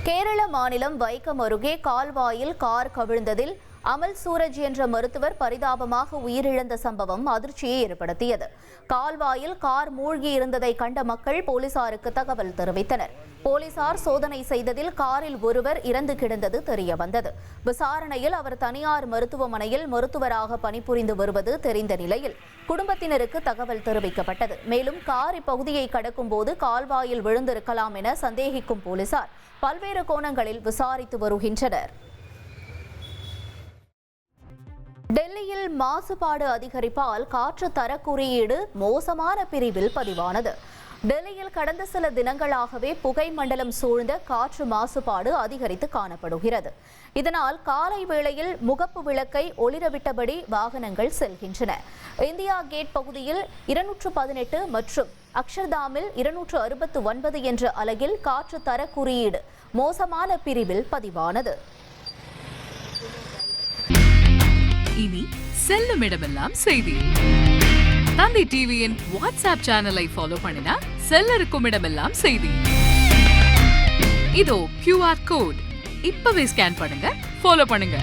கேரள மாநிலம் வைக்கம் அருகே கால்வாயில் கார் கவிழ்ந்ததில் அமல் சூரஜ் என்ற மருத்துவர் பரிதாபமாக உயிரிழந்த சம்பவம் அதிர்ச்சியை ஏற்படுத்தியது. கால்வாயில் கார் மூழ்கி இருந்ததை கண்ட மக்கள் போலீசாருக்கு தகவல் தெரிவித்தனர். போலீசார் சோதனை செய்ததில் காரில் ஒருவர் இறந்து கிடந்தது தெரியவந்தது. விசாரணையில் அவர் தனியார் மருத்துவமனையில் மருத்துவராக பணிபுரிந்து வருவது தெரிந்த நிலையில் குடும்பத்தினருக்கு தகவல் தெரிவிக்கப்பட்டது. மேலும் கார் இப்பகுதியை கடக்கும் போது கால்வாயில் விழுந்திருக்கலாம் என சந்தேகிக்கும் போலீசார் பல்வேறு கோணங்களில் விசாரித்து வருகின்றனர். டெல்லியில் மாசுபாடு அதிகரிப்பால் காற்று தர குறியீடு மோசமான பிரிவில் பதிவானது. டெல்லியில் கடந்த சில தினங்களாகவே புகை மண்டலம் சூழ்ந்த காற்று மாசுபாடு அதிகரித்து காணப்படுகிறது. இதனால் காலை வேளையில் முகப்பு விளக்கை ஒளிரவிட்டபடி வாகனங்கள் செல்கின்றன. இந்தியா கேட் பகுதியில் 218 மற்றும் அக்ஷர்தாமில் 269 என்ற அலகில் காற்று தர குறியீடு மோசமான பிரிவில் பதிவானது. இனி செல்லும் இடமெல்லாம் செய்தி. தந்தி டிவியின் வாட்ஸ்அப் சேனலை ஃபாலோ பண்ணினா செல்ல இருக்கும் இடமெல்லாம் செய்தி. இதோ QR கோட் இப்பவே ஸ்கேன் பண்ணுங்க, ஃபாலோ பண்ணுங்க.